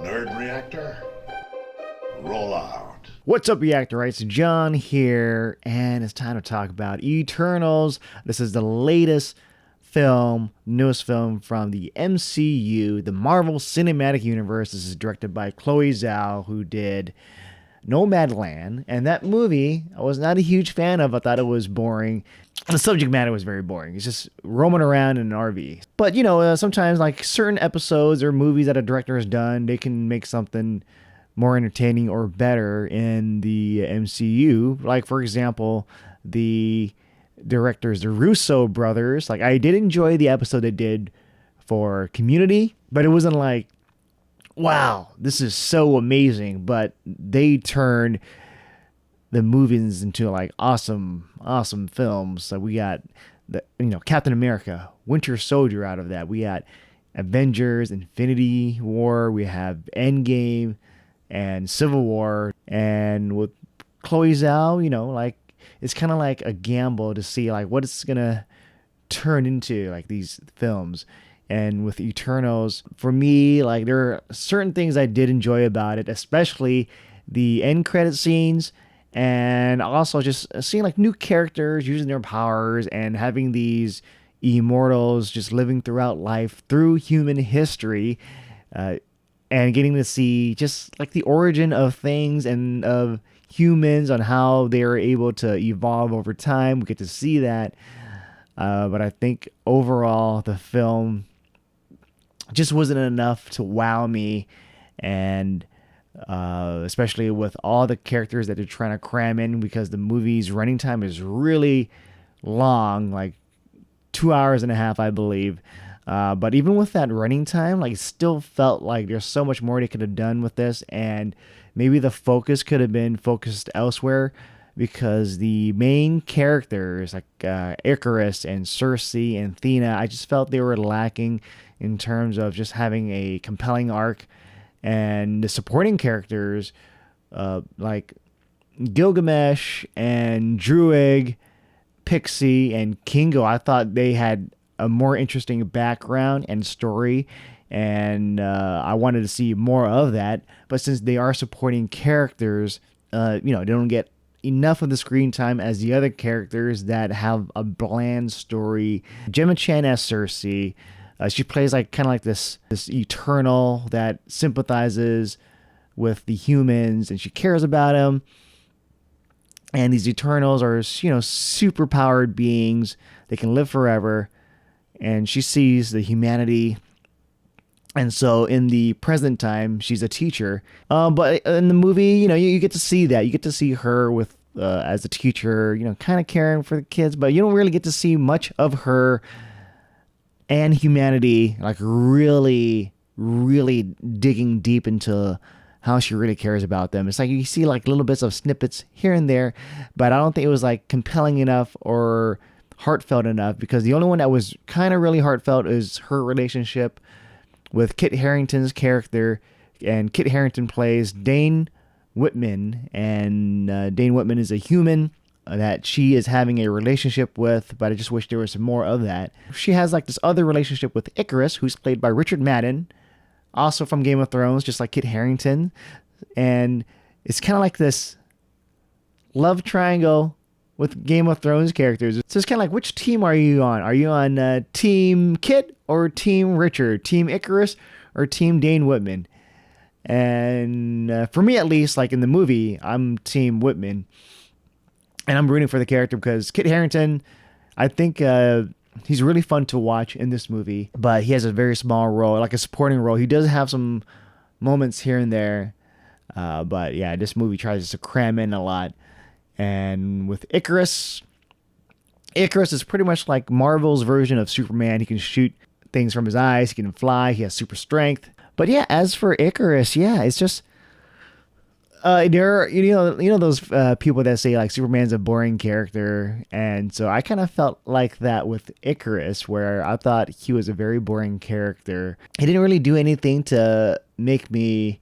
Nerd Reactor, roll out. What's up, Reactorites? John here, and it's time to talk about Eternals. This is the latest film, newest film from the MCU, the Marvel Cinematic Universe. This is directed by Chloe Zhao, who did Nomadland, and that movie I was not a huge fan of. I thought it was boring. The subject matter was very boring. It's just roaming around in an RV. But, sometimes like certain episodes or movies that a director has done, they can make something more entertaining or better in the MCU. Like, for example, the directors, the Russo brothers. Like, I did enjoy the episode they did for Community, but it wasn't like, wow, this is so amazing. But they turned the movies into like awesome films. So we got Captain America, Winter Soldier out of that. We got Avengers, Infinity War. We have Endgame and Civil War. And with Chloe Zhao, it's kind of like a gamble to see like what it's gonna turn into, like these films. And with Eternals, for me, like there are certain things I did enjoy about it, especially the end credit scenes, and also just seeing like new characters using their powers and having these immortals just living throughout life through human history, and getting to see just like the origin of things and of humans on how they are able to evolve over time. We get to see that. But I think overall the film just wasn't enough to wow me, and especially with all the characters that they're trying to cram in, because the movie's running time is really long, like 2 hours and a half, I believe. But even with that running time, like, it still felt like there's so much more they could have done with this, and maybe the focus could have been focused elsewhere, because the main characters like Ikaris and Cersei and Thena, I just felt they were lacking in terms of just having a compelling arc. And the supporting characters like Gilgamesh and Druig, Pixie, and Kingo, I thought they had a more interesting background and story, and I wanted to see more of that. But since they are supporting characters, they don't get enough of the screen time as the other characters that have a bland story. Gemma Chan as Cersei, she plays like kind of like this Eternal that sympathizes with the humans, and she cares about them. And these Eternals are, super powered beings. They can live forever, and she sees the humanity. And so in the present time, she's a teacher. But in the movie, you get to see that. You get to see her with as a teacher, kind of caring for the kids, but you don't really get to see much of her and humanity, like really, really digging deep into how she really cares about them. It's like you see like little bits of snippets here and there, but I don't think it was like compelling enough or heartfelt enough, because the only one that was kind of really heartfelt is her relationship with Kit Harington's character. And Kit Harington plays Dane Whitman, and Dane Whitman is a human that she is having a relationship with, but I just wish there was some more of that. She has like this other relationship with Ikaris, who's played by Richard Madden, also from Game of Thrones, just like Kit Harington. And it's kind of like this love triangle with Game of Thrones characters. So it's kind of like, which team are you on? Are you on Team Kit or Team Richard? Team Ikaris or Team Dane Whitman? And for me, at least, like in the movie, I'm Team Whitman. And I'm rooting for the character because Kit Harington, I think he's really fun to watch in this movie. But he has a very small role, like a supporting role. He does have some moments here and there. But yeah, this movie tries to cram in a lot. And with Ikaris is pretty much like Marvel's version of Superman. He can shoot things from his eyes. He can fly. He has super strength. But yeah, as for Ikaris, yeah, it's just there are, those people that say like Superman's a boring character, and so I kind of felt like that with Ikaris, where I thought he was a very boring character. He didn't really do anything to make me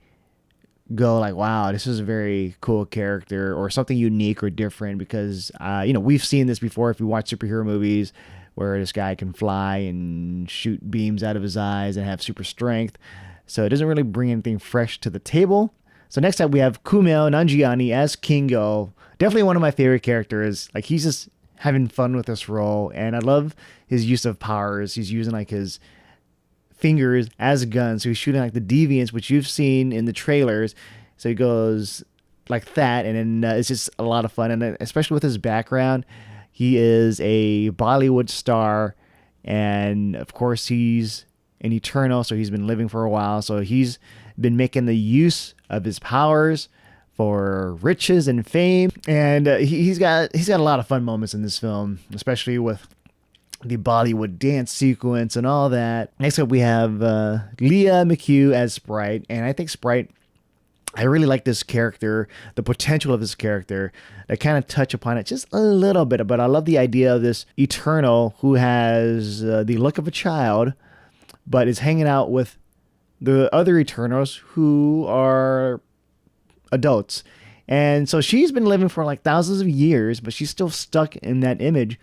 go like, wow, this is a very cool character or something unique or different, because we've seen this before if you watch superhero movies where this guy can fly and shoot beams out of his eyes and have super strength. so it doesn't really bring anything fresh to the table. So next up we have Kumail Nanjiani as Kingo. Definitely one of my favorite characters. Like, he's just having fun with this role, and I love his use of powers. He's using like his fingers as guns, so he's shooting like the Deviants, which you've seen in the trailers. So he goes like that, and then it's just a lot of fun, and especially with his background, he is a Bollywood star, and of course he's an Eternal, so he's been living for a while, so he's been making the use of his powers for riches and fame, and he's got a lot of fun moments in this film, especially with the Bollywood dance sequence and all that. Next up we have Leah McHugh as Sprite, and I think Sprite, I really like this character, the potential of this character. I kind of touch upon it just a little bit, but I love the idea of this Eternal who has the look of a child, but is hanging out with the other Eternals who are adults. And so she's been living for like thousands of years, but she's still stuck in that image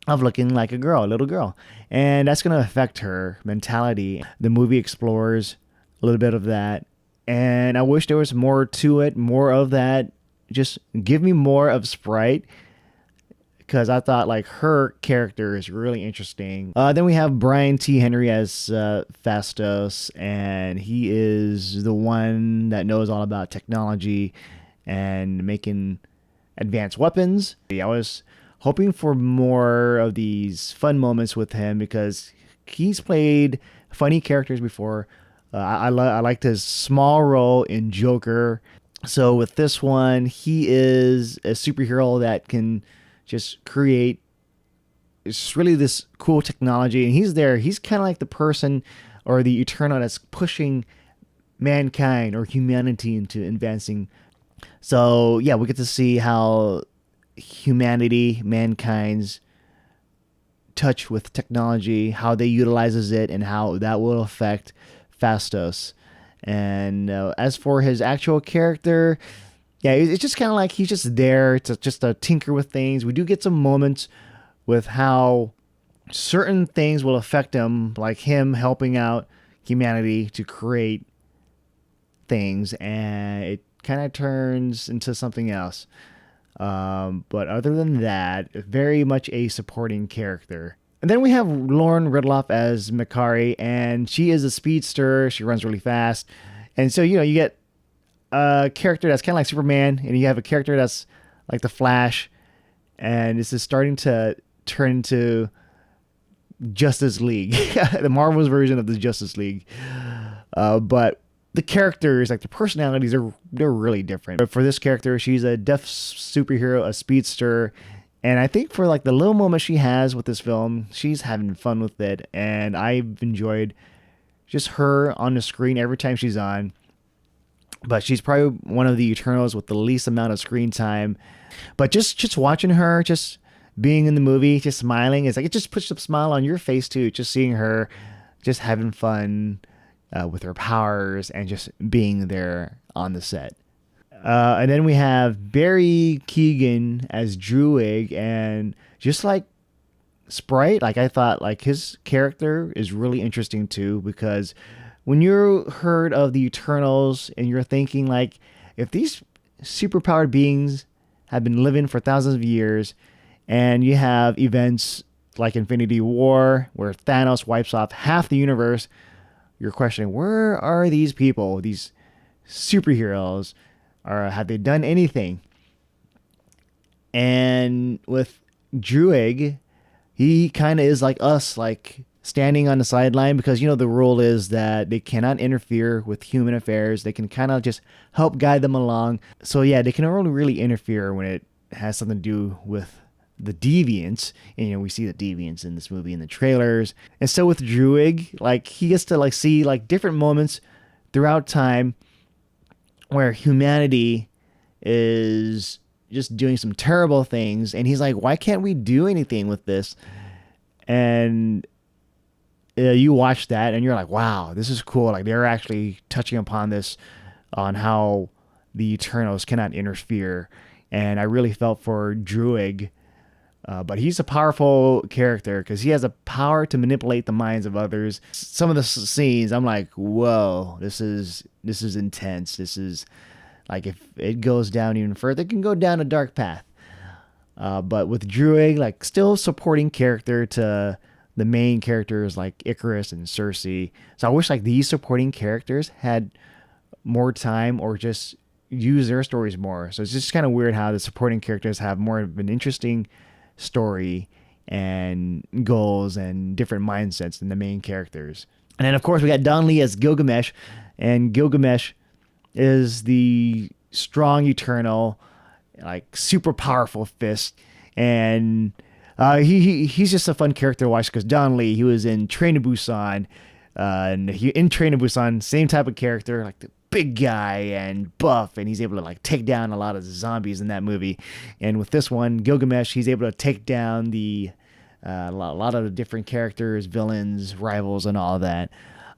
of looking like a girl, a little girl. And that's going to affect her mentality. The movie explores a little bit of that. And I wish there was more to it, more of that. Just give me more of Sprite, because I thought like her character is really interesting. Then we have Brian T. Henry as Phastos, and he is the one that knows all about technology and making advanced weapons. I was hoping for more of these fun moments with him, because he's played funny characters before. I liked his small role in Joker. So with this one, he is a superhero that can just create, it's really this cool technology, and he's kind of like the person or the Eternal that's pushing mankind or humanity into advancing. So yeah, we get to see how humanity, mankind's touch with technology, how they utilizes it, and how that will affect Phastos. And as for his actual character, yeah, it's just kind of like he's just there to just tinker with things. We do get some moments with how certain things will affect him, like him helping out humanity to create things, and it kind of turns into something else. But other than that, very much a supporting character. And then we have Lauren Ridloff as Makari, and she is a speedster. She runs really fast. And so, you get a character that's kind of like Superman, and you have a character that's like the Flash, and this is starting to turn into Justice League, the Marvel's version of the Justice League. But the characters, like the personalities, they're really different. But for this character, she's a deaf superhero, a speedster, and I think for like the little moment she has with this film, she's having fun with it, and I've enjoyed just her on the screen every time she's on. But she's probably one of the Eternals with the least amount of screen time. But just watching her, just being in the movie, just smiling, it's like it just puts a smile on your face too. Just seeing her, just having fun with her powers and just being there on the set. And then we have Barry Keoghan as Druig, and just like Sprite, like I thought like his character is really interesting too, because when you heard of the Eternals and you're thinking like, if these superpowered beings have been living for thousands of years, and you have events like Infinity War where Thanos wipes off half the universe, you're questioning, where are these people, these superheroes? Or have they done anything? And with Druig, he kind of is like us, like standing on the sideline, because the rule is that they cannot interfere with human affairs. They can kind of just help guide them along. So yeah, they can only really interfere when it has something to do with the Deviants. And we see the Deviants in this movie in the trailers. And so with Druig, like he gets to like see like different moments throughout time where humanity is just doing some terrible things, and he's like, why can't we do anything with this? And you watch that and you're like, wow, this is cool. Like they're actually touching upon this, on how the Eternals cannot interfere. And I really felt for Druig But he's a powerful character because he has a power to manipulate the minds of others. Some of the scenes, I'm like, whoa, this is intense. This is like, if it goes down even further, it can go down a dark path. But with Druig, like, still supporting character to the main characters like Ikaris and Cersei. So I wish like these supporting characters had more time or just use their stories more. So it's just kind of weird how the supporting characters have more of an interesting story and goals and different mindsets than the main characters. And then of course we got Don Lee as Gilgamesh, and Gilgamesh is the strong eternal, like super powerful fist, and he's just a fun character to watch because Don Lee, he was in Train to Busan, and in Train to Busan, same type of character, like the big guy and buff, and he's able to like take down a lot of zombies in that movie. And with this one, Gilgamesh, he's able to take down a lot of the different characters, villains, rivals, and all that.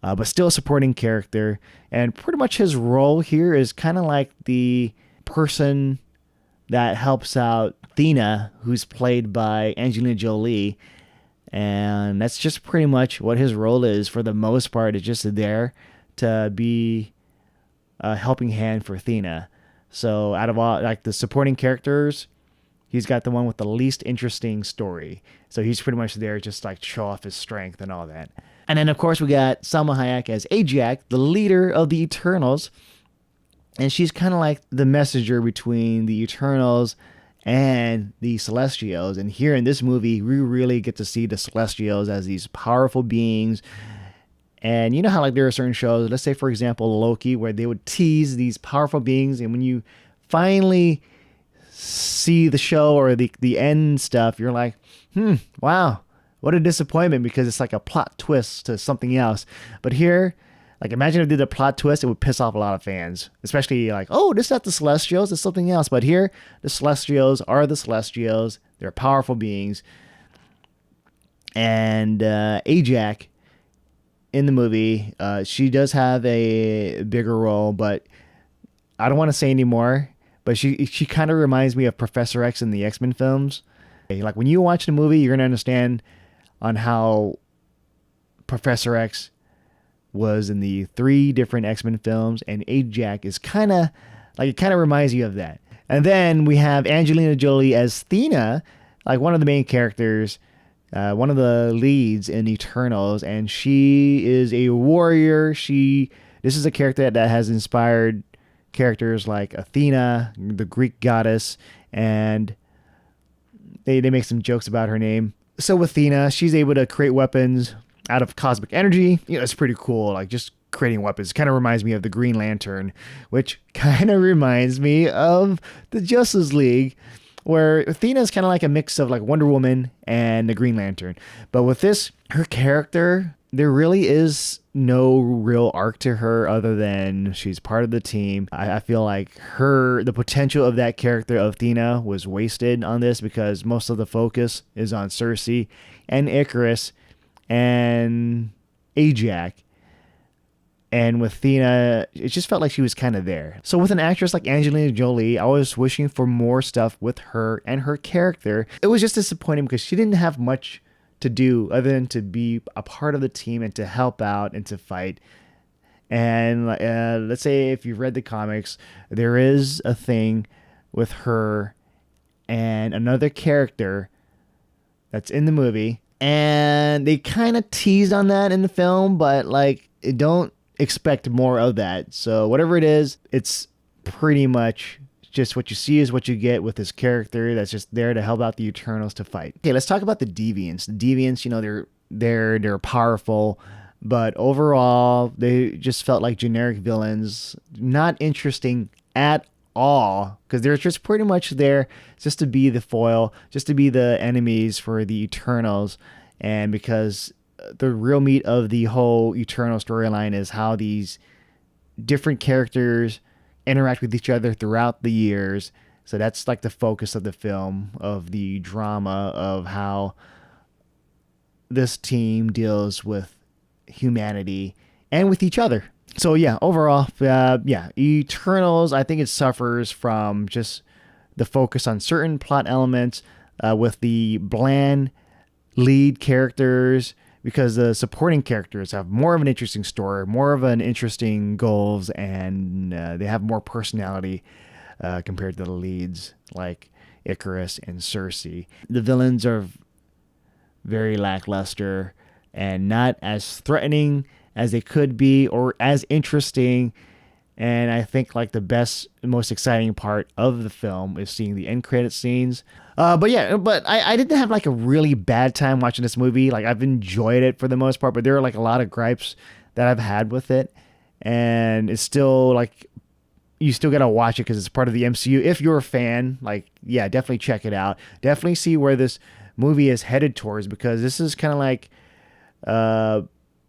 But still a supporting character, and pretty much his role here is kind of like the person that helps out Thena, who's played by Angelina Jolie, and that's just pretty much what his role is for the most part. It's just there to be a helping hand for Thena. So out of all like the supporting characters, he's got the one with the least interesting story. So he's pretty much there just like to show off his strength and all that. And then of course we got Salma Hayek as Ajak, the leader of the Eternals. And she's kind of like the messenger between the Eternals and the Celestials. And here in this movie, we really get to see the Celestials as these powerful beings. And you know how like there are certain shows, let's say for example Loki, where they would tease these powerful beings, and when you finally see the show or the end stuff, you're like, wow, what a disappointment, because it's like a plot twist to something else. But here, like, imagine if they did a plot twist, it would piss off a lot of fans, especially like, oh, this is not the Celestials, it's something else. But here, the Celestials are the Celestials. They're powerful beings. And Ajak in the movie, she does have a bigger role, but I don't want to say anymore. But she kind of reminds me of Professor X in the X-Men films. Like when you watch the movie, you're gonna understand on how Professor X was in the 3 different X-Men films, and Ajak is kind of like, it kind of reminds you of that. And then we have Angelina Jolie as Thena, like one of the main characters, one of the leads in Eternals, and she is a warrior. This is a character that has inspired characters like Athena, the Greek goddess, and they make some jokes about her name. So with Thena, she's able to create weapons out of cosmic energy. You know, it's pretty cool, like just creating weapons. Kind of reminds me of the Green Lantern, which kind of reminds me of the Justice League, where Athena is kind of like a mix of like Wonder Woman and the Green Lantern. But with this, her character, there really is no real arc to her other than she's part of the team. I feel like the potential of that character of Thena was wasted on this, because most of the focus is on Cersei and Ikaris and Ajak. And with Thena, it just felt like she was kind of there. So with an actress like Angelina Jolie, I was wishing for more stuff with her and her character. It was just disappointing because she didn't have much to do other than to be a part of the team and to help out and to fight. And let's say if you've read the comics, there is a thing with her and another character that's in the movie. And they kind of teased on that in the film, but like, don't expect more of that. So whatever it is, it's pretty much just what you see is what you get with this character that's just there to help out the Eternals to fight. Okay, let's talk about the Deviants. The Deviants, you know, they're powerful, but overall they just felt like generic villains, not interesting at all, because they're just pretty much there just to be the foil, just to be the enemies for the Eternals. And because the real meat of the whole Eternal storyline is how these different characters interact with each other throughout the years. So that's like the focus of the film, of the drama of how this team deals with humanity and with each other. So yeah, overall, Eternals, I think it suffers from just the focus on certain plot elements, with the bland lead characters, because the supporting characters have more of an interesting story, more of an interesting goals, and they have more personality compared to the leads like Ikaris and Cersei. The villains are very lackluster and not as threatening as they could be or as interesting. And I think like the best, most exciting part of the film is seeing the end credit scenes. But I didn't have like a really bad time watching this movie. Like I've enjoyed it for the most part, but there are like a lot of gripes that I've had with it. And it's still like, you still got to watch it because it's part of the MCU. If you're a fan, like, yeah, definitely check it out. Definitely see where this movie is headed towards, because this is kind of like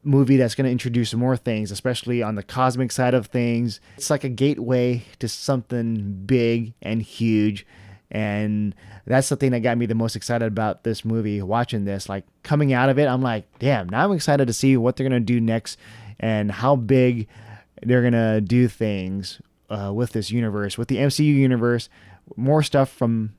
movie that's going to introduce more things, especially on the cosmic side of things. It's like a gateway to something big and huge, and that's the thing that got me the most excited about this movie. Watching this, like coming out of it, I'm like, damn, now I'm excited to see what they're going to do next and how big they're going to do things with this universe, with the MCU universe. More stuff from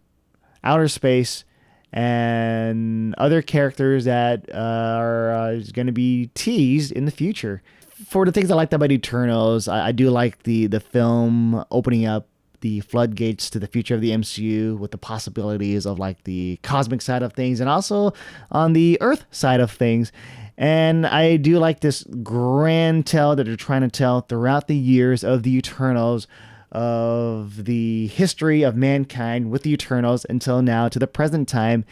outer space and other characters that are going to be teased in the future. For the things I liked about Eternals, I do like the film opening up the floodgates to the future of the MCU with the possibilities of like the cosmic side of things and also on the Earth side of things. And I do like this grand tale that they're trying to tell throughout the years of the Eternals, of the history of mankind with the Eternals until now to the present time.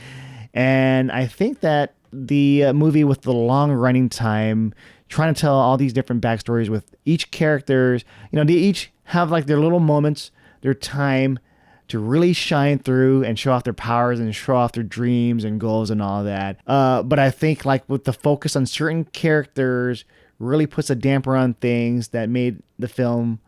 And I think that the movie, with the long running time, trying to tell all these different backstories with each characters, you know, they each have like their little moments, their time to really shine through and show off their powers and show off their dreams and goals and all that. But I think like with the focus on certain characters really puts a damper on things that made the film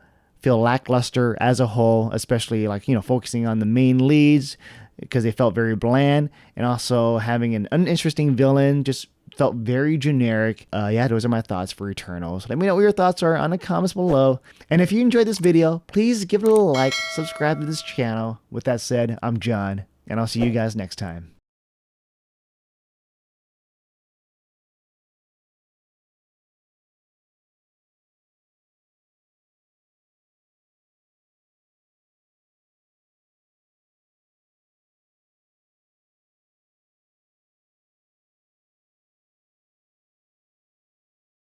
feel lackluster as a whole, especially like, you know, focusing on the main leads because they felt very bland, and also having an uninteresting villain just felt very generic. Yeah, those are my thoughts for Eternals. Let me know what your thoughts are on the comments below. And if you enjoyed this video, please give it a like, subscribe to this channel. With that said, I'm John, and I'll see you guys next time.